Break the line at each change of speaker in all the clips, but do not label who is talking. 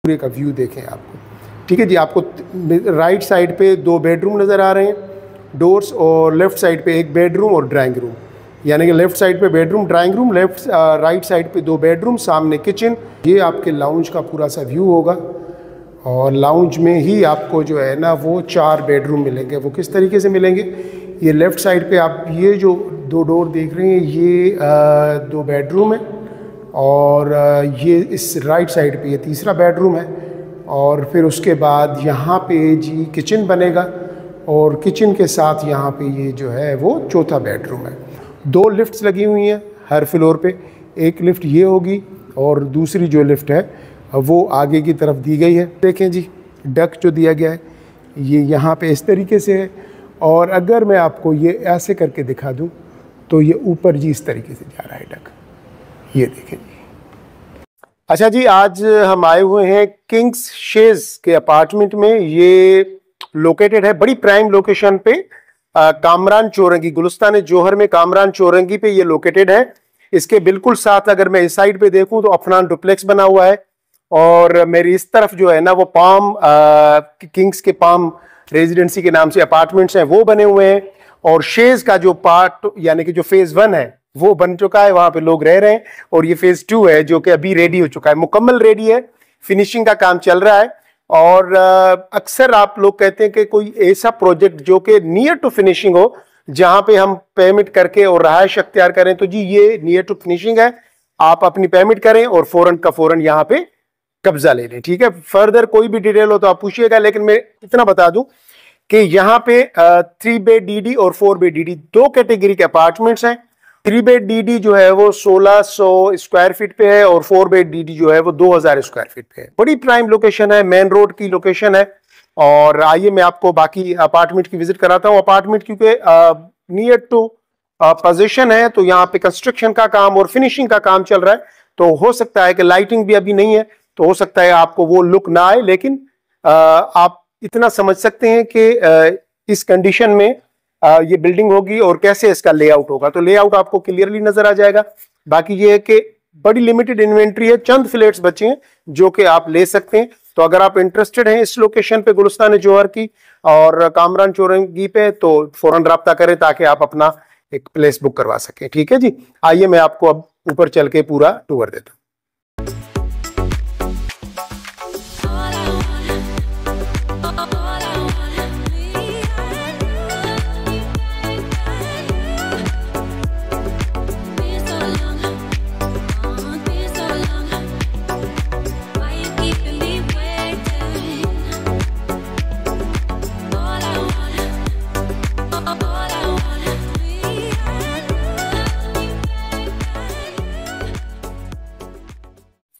पूरे का व्यू देखें आपको। ठीक है जी, आपको राइट साइड पे 2 बेडरूम नज़र आ रहे हैं डोर्स, और लेफ़्ट साइड पे 1 बेडरूम और ड्राइंग रूम, यानी कि लेफ़्ट साइड पे bedroom drawing room, right side पे 2 बेडरूम, सामने किचन। ये आपके लाउंज का पूरा सा व्यू होगा, और लाउंज में ही आपको जो है ना वो 4 बेडरूम मिलेंगे। वो किस तरीके से मिलेंगे, ये लेफ़्ट साइड पे आप ये जो 2 डोर देख रहे हैं ये 2 बेडरूम है, और ये इस राइट साइड पे ये तीसरा बेडरूम है, और फिर उसके बाद यहाँ पे जी किचन बनेगा, और किचन के साथ यहाँ पे ये जो है वो चौथा बेडरूम है। 2 लिफ्ट्स लगी हुई हैं हर फ्लोर पे, एक लिफ्ट ये होगी और दूसरी जो लिफ्ट है वो आगे की तरफ दी गई है। देखें जी, डक जो दिया गया है ये यहाँ पे इस तरीके से है, और अगर मैं आपको ये ऐसे करके दिखा दूँ तो ये ऊपर जी इस तरीके से जा रहा है डक, ये देखें जी। अच्छा जी, आज हम आए हुए हैं किंग्स शेज के अपार्टमेंट में। ये लोकेटेड है बड़ी प्राइम लोकेशन पे, कामरान चौरंगी, गुलिस्तान जोहर में कामरान चौरंगी पे ये लोकेटेड है। इसके बिल्कुल साथ अगर मैं इस साइड पे देखूं तो अफनान डुप्लेक्स बना हुआ है, और मेरी इस तरफ जो है ना वो पाम किंग्स के पाम रेजिडेंसी के नाम से अपार्टमेंट्स हैं वो बने हुए हैं, और शेज का जो पार्ट यानी कि जो फेज 1 है वो बन चुका है, वहां पे लोग रह रहे हैं, और ये फेज 2 है जो कि अभी रेडी हो चुका है, मुकम्मल रेडी है, फिनिशिंग का काम चल रहा है। और अक्सर आप लोग कहते हैं कि कोई ऐसा प्रोजेक्ट जो कि नियर टू फिनिशिंग हो, जहां पे हम पेमेंट करके और रहायश अख्तियार करें, तो जी ये नियर टू फिनिशिंग है। आप अपनी पेमेंट करें और फौरन का फौरन यहाँ पे कब्जा ले लें। ठीक है, फर्दर कोई भी डिटेल हो तो आप पूछिएगा, लेकिन मैं इतना बता दूं कि यहाँ पे 3 बेड डीडी और 4 बेड डीडी 2 कैटेगरी के अपार्टमेंट्स हैं। 3 बेड डीडी जो है वो 1600 स्क्वायर फीट पे है, और 4 बेड डीडी जो है वो 2000 स्क्वायर फीट पे है। बड़ी प्राइम लोकेशन है, मेन रोड की लोकेशन है। और आइए मैं आपको बाकी अपार्टमेंट की विजिट कराता हूँ। अपार्टमेंट क्योंकि नियर टू पोजीशन है, तो यहाँ पे कंस्ट्रक्शन का काम और फिनिशिंग का काम चल रहा है, तो हो सकता है कि लाइटिंग भी अभी नहीं है, तो हो सकता है आपको वो लुक ना आए, लेकिन आप इतना समझ सकते हैं कि इस कंडीशन में ये बिल्डिंग होगी और कैसे इसका लेआउट होगा, तो लेआउट आपको क्लियरली नजर आ जाएगा। बाकी ये है कि बड़ी लिमिटेड इन्वेंट्री है, चंद फ्लैट्स बचे हैं जो कि आप ले सकते हैं। तो अगर आप इंटरेस्टेड हैं इस लोकेशन पे गुलिस्तान जोहर की और कामरान चौरंगी पे, तो फौरन राब्ता करें ताकि आप अपना एक प्लेस बुक करवा सकें। ठीक है जी, आइए मैं आपको अब ऊपर चल के पूरा टूर देता हूँ।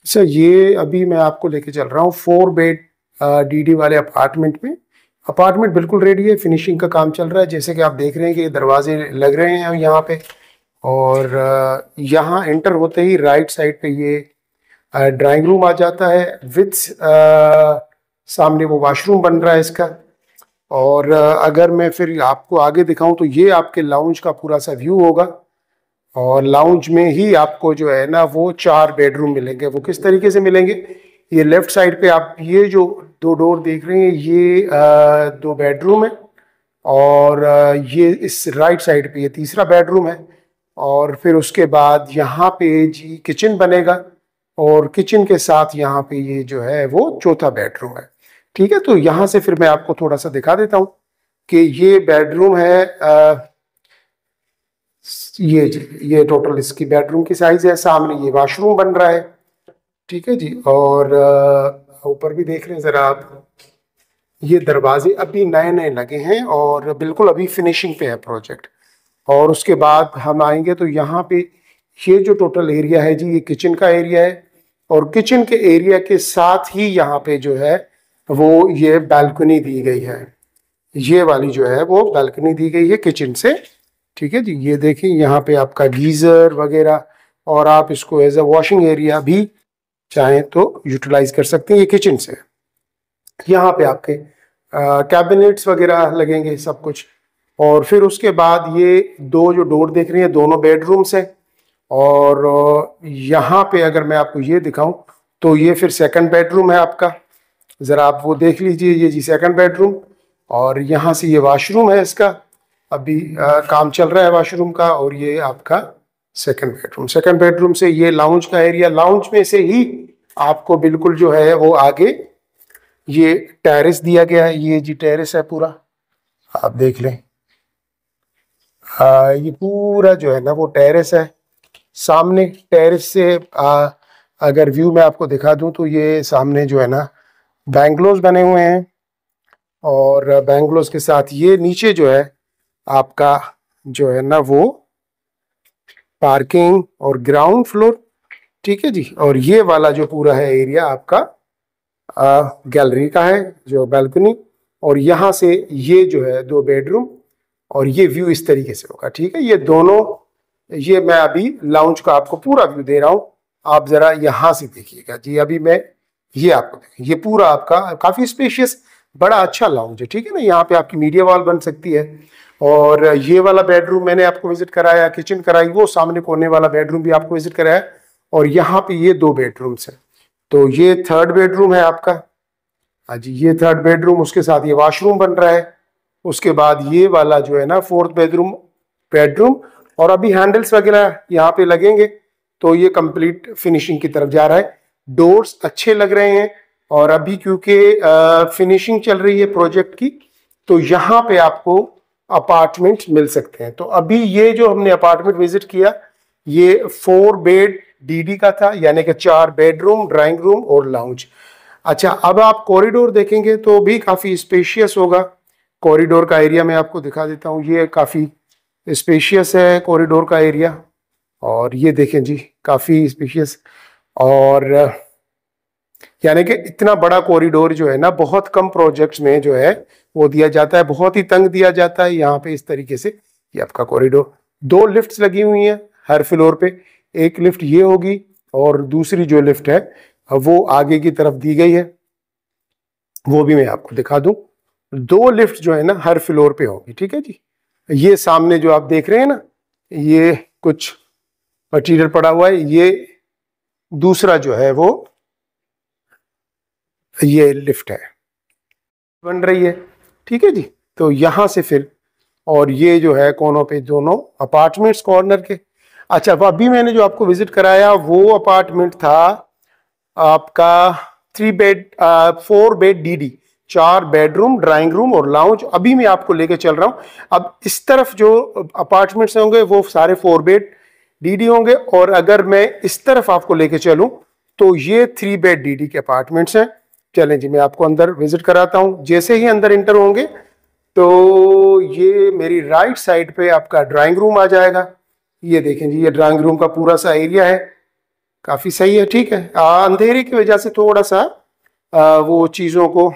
सर ये अभी मैं आपको लेके चल रहा हूँ 4 बेड डीडी वाले अपार्टमेंट में। अपार्टमेंट बिल्कुल रेडी है, फिनिशिंग का काम चल रहा है। जैसे कि आप देख रहे हैं कि दरवाजे लग रहे हैं यहाँ पे, और यहाँ एंटर होते ही राइट साइड पे ये ड्राइंग रूम आ जाता है विथ सामने वो वॉशरूम बन रहा है इसका। और अगर मैं फिर आपको आगे दिखाऊं तो ये आपके लाउंज का पूरा सा व्यू होगा, और लाउंज में ही आपको जो है ना वो 4 बेडरूम मिलेंगे। वो किस तरीके से मिलेंगे, ये लेफ्ट साइड पे आप ये जो 2 डोर देख रहे हैं ये 2 बेडरूम है, और ये इस राइट साइड पे ये तीसरा बेडरूम है, और फिर उसके बाद यहाँ पे जी किचन बनेगा, और किचन के साथ यहाँ पे ये जो है वो चौथा बेडरूम है। ठीक है, तो यहाँ से फिर मैं आपको थोड़ा सा दिखा देता हूँ कि ये बेडरूम है, ये टोटल इसकी बेडरूम की साइज है। सामने ये वॉशरूम बन रहा है। ठीक है जी, और ऊपर भी देख रहे हैं जरा आप, ये दरवाजे अभी नए नए लगे हैं और बिल्कुल अभी फिनिशिंग पे है प्रोजेक्ट। और उसके बाद हम आएंगे तो यहाँ पे ये जो टोटल एरिया है जी ये किचन का एरिया है, और किचन के एरिया के साथ ही यहाँ पे जो है वो ये बालकनी दी गई है, ये वाली जो है वो बालकनी दी गई है किचन से। ठीक है जी, ये देखिए यहाँ पे आपका गीजर वगैरह, और आप इसको एज अ वॉशिंग एरिया भी चाहें तो यूटिलाइज कर सकते हैं। ये किचन से यहाँ पे आपके कैबिनेट्स वगैरह लगेंगे सब कुछ। और फिर उसके बाद ये 2 जो डोर देख रही हैं दोनों बेडरूम्स हैं, और यहाँ पे अगर मैं आपको ये दिखाऊं तो ये फिर सेकंड बेडरूम है आपका, ज़रा आप वो देख लीजिए। ये जी सेकंड बेडरूम, और यहाँ से ये वॉशरूम है इसका, अभी काम चल रहा है वॉशरूम का। और ये आपका सेकंड बेडरूम। सेकंड बेडरूम से ये लाउंज का एरिया, लाउंज में से ही आपको बिल्कुल जो है वो आगे ये टेरेस दिया गया है। ये जी टेरेस है पूरा, आप देख लें। ये पूरा जो है ना वो टेरेस है। सामने टेरेस से अगर व्यू मैं आपको दिखा दूं तो ये सामने जो है ना बैंगलोज बने हुए हैं, और बैंगलोज के साथ ये नीचे जो है आपका जो है ना वो पार्किंग और ग्राउंड फ्लोर, ठीक है जी। और ये वाला जो पूरा है एरिया आपका गैलरी का है, जो बैल्कनी। और यहाँ से ये जो है 2 बेडरूम, और ये व्यू इस तरीके से होगा, ठीक है। ये दोनों, ये मैं अभी लाउंज का आपको पूरा व्यू दे रहा हूँ, आप जरा यहाँ से देखिएगा जी। अभी मैं ये आपको ये पूरा आपका काफी स्पेशियस बड़ा अच्छा लाउंज है, ठीक है ना। यहाँ पे आपकी मीडिया वॉल बन सकती है। और ये वाला बेडरूम मैंने आपको विजिट कराया, किचन कराई, वो सामने कोने वाला बेडरूम भी आपको विजिट कराया। और यहाँ पे ये 2 बेडरूम्स हैं। तो ये थर्ड बेडरूम है आपका, हाँ जी, ये थर्ड बेडरूम, उसके साथ ये वॉशरूम बन रहा है। उसके बाद ये वाला जो है ना फोर्थ बेडरूम। और अभी हैंडल्स वगैरह यहाँ पे लगेंगे, तो ये कंप्लीट फिनिशिंग की तरफ जा रहा है। डोर्स अच्छे लग रहे हैं, और अभी क्योंकि फिनिशिंग चल रही है प्रोजेक्ट की, तो यहाँ पे आपको अपार्टमेंट मिल सकते हैं। तो अभी ये जो हमने अपार्टमेंट विजिट किया, ये 4 बेड डीडी का था, यानी कि 4 बेडरूम, ड्राइंग रूम और लाउंज। अच्छा, अब आप कॉरिडोर देखेंगे तो भी काफ़ी स्पेशियस होगा। कॉरिडोर का एरिया मैं आपको दिखा देता हूँ, ये काफ़ी स्पेशियस है कॉरिडोर का एरिया। और ये देखें जी, काफ़ी स्पेशियस, और यानी कि इतना बड़ा कॉरिडोर जो है ना बहुत कम प्रोजेक्ट्स में जो है वो दिया जाता है, बहुत ही तंग दिया जाता है। यहाँ पे इस तरीके से ये आपका कॉरिडोर, 2 लिफ्ट्स लगी हुई हैं हर फ्लोर पे। एक लिफ्ट ये होगी, और दूसरी जो लिफ्ट है वो आगे की तरफ दी गई है, वो भी मैं आपको दिखा दूं। 2 लिफ्ट जो है ना हर फ्लोर पे होगी, ठीक है जी। ये सामने जो आप देख रहे हैं ना, ये कुछ मटेरियल पड़ा हुआ है, ये दूसरा जो है वो ये लिफ्ट है, बन रही है, ठीक है जी। तो यहां से फिर, और ये जो है कोनों पे दोनों अपार्टमेंट्स कॉर्नर के। अच्छा, अभी मैंने जो आपको विजिट कराया वो अपार्टमेंट था आपका 4 bed DD, 4 bedroom, drawing room और लाउंज। अभी मैं आपको लेके चल रहा हूं। अब इस तरफ जो अपार्टमेंट्स होंगे वो सारे 4 बेड डीडी होंगे, और अगर मैं इस तरफ आपको लेके चलूं तो ये 3 बेड डीडी के अपार्टमेंट्स हैं। चलें जी, मैं आपको अंदर विजिट कराता हूं। जैसे ही अंदर इंटर होंगे तो ये मेरी राइट साइड पे आपका ड्राइंग रूम आ जाएगा। ये देखें जी, ये ड्राइंग रूम का पूरा सा एरिया है, काफी सही है, ठीक है। अंधेरे की वजह से थोड़ा सा वो चीजों को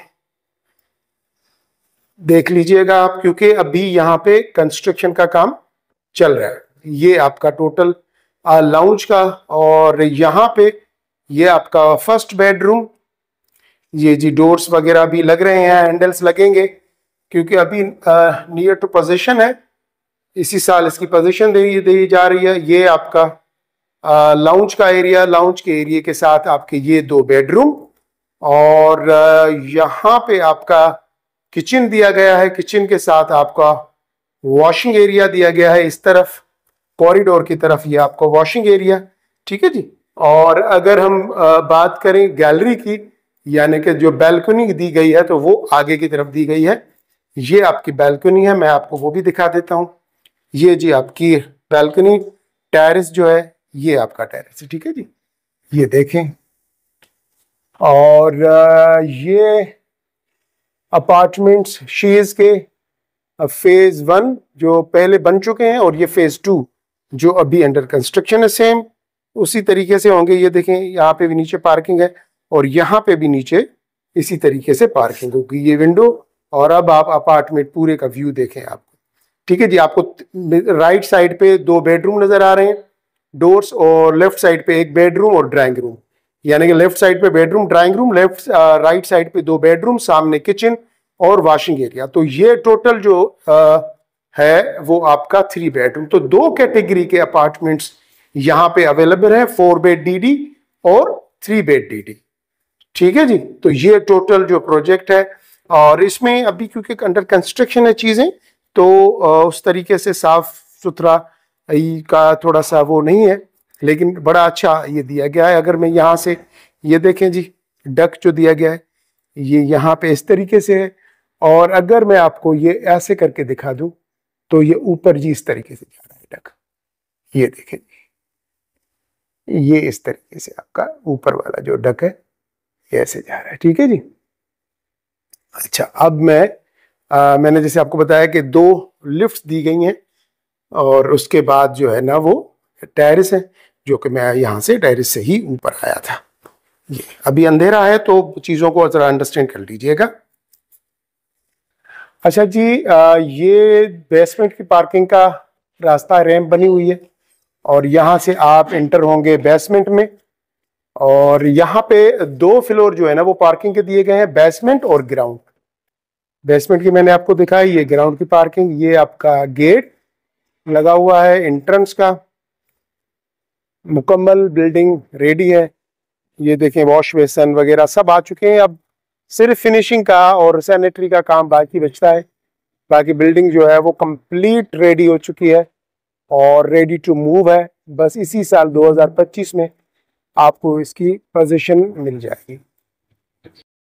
देख लीजिएगा आप, क्योंकि अभी यहाँ पे कंस्ट्रक्शन का काम चल रहा है। ये आपका टोटल लाउंज का, और यहाँ पे ये आपका फर्स्ट बेडरूम। ये जी डोर्स वगैरह भी लग रहे हैं, हैंडल्स लगेंगे, क्योंकि अभी नियर टू पोजीशन है, इसी साल इसकी पोजीशन दी जा रही है। ये आपका लाउंज का एरिया, लाउंज के एरिया के साथ आपके ये 2 बेडरूम, और यहाँ पे आपका किचन दिया गया है। किचन के साथ आपका वॉशिंग एरिया दिया गया है, इस तरफ कॉरिडोर की तरफ ये आपका वॉशिंग एरिया, ठीक है जी। और अगर हम बात करें गैलरी की, यानी कि जो बैल्कनी दी गई है, तो वो आगे की तरफ दी गई है। ये आपकी बैल्कनी है, मैं आपको वो भी दिखा देता हूँ। ये जी आपकी बैल्कनी, टेरेस जो है ये आपका टेरेस है, ठीक है जी। ये देखें, और ये अपार्टमेंट्स शीज के फेज 1 जो पहले बन चुके हैं, और ये फेज 2 जो अभी अंडर कंस्ट्रक्शन है, सेम उसी तरीके से होंगे। ये देखें, यहाँ पे भी नीचे पार्किंग है, और यहाँ पे भी नीचे इसी तरीके से पार्किंग होगी। ये विंडो, और अब आप अपार्टमेंट पूरे का व्यू देखें आपको, ठीक है जी। आपको राइट साइड पे 2 बेडरूम नजर आ रहे हैं डोर्स, और लेफ्ट साइड पे 1 बेडरूम और ड्राइंग रूम, यानी कि लेफ्ट साइड पे bedroom, drawing room, right side पे 2 बेडरूम, सामने किचन और वॉशिंग एरिया। तो ये टोटल जो है वो आपका 3 बेडरूम। तो 2 कैटेगरी के अपार्टमेंट्स यहाँ पे अवेलेबल है, 4 बेड डीडी और 3 बेड DD। ठीक है जी, तो ये टोटल जो प्रोजेक्ट है, और इसमें अभी क्योंकि अंडर कंस्ट्रक्शन है चीज़ें, तो उस तरीके से साफ सुथरा का थोड़ा सा वो नहीं है, लेकिन बड़ा अच्छा ये दिया गया है। अगर मैं यहाँ से ये देखें जी, डक जो दिया गया है ये यहाँ पे इस तरीके से है, और अगर मैं आपको ये ऐसे करके दिखा दूं तो ये ऊपर जी इस तरीके से जा रहा है डक। ये देखें, ये इस तरीके से आपका ऊपर वाला जो डक है ये ऐसे जा रहा है। ठीक है जी। अच्छा, अब मैंने जैसे आपको बताया कि 2 लिफ्ट दी गई हैं, और उसके बाद जो है ना वो टेरेस है, जो कि मैं यहाँ से टेरेस से ही ऊपर आया था। ये अभी अंधेरा है तो चीज़ों को जरा अंडरस्टैंड कर लीजिएगा। अच्छा जी, ये बेसमेंट की पार्किंग का रास्ता, रैंप बनी हुई है, और यहाँ से आप एंटर होंगे बेसमेंट में, और यहाँ पे 2 फ्लोर जो है ना वो पार्किंग के दिए गए हैं, बेसमेंट और ग्राउंड। बेसमेंट की मैंने आपको दिखाई, ये ग्राउंड की पार्किंग, ये आपका गेट लगा हुआ है एंट्रेंस का, मुकम्मल बिल्डिंग रेडी है। ये देखें, वॉश बेसन वगैरह सब आ चुके हैं, अब सिर्फ फिनिशिंग का और सैनिटरी का काम बाकी बचता है। बाकी बिल्डिंग जो है वो कंप्लीट रेडी हो चुकी है और रेडी टू मूव है। बस इसी साल 2025 में आपको इसकी पोजीशन मिल जाएगी।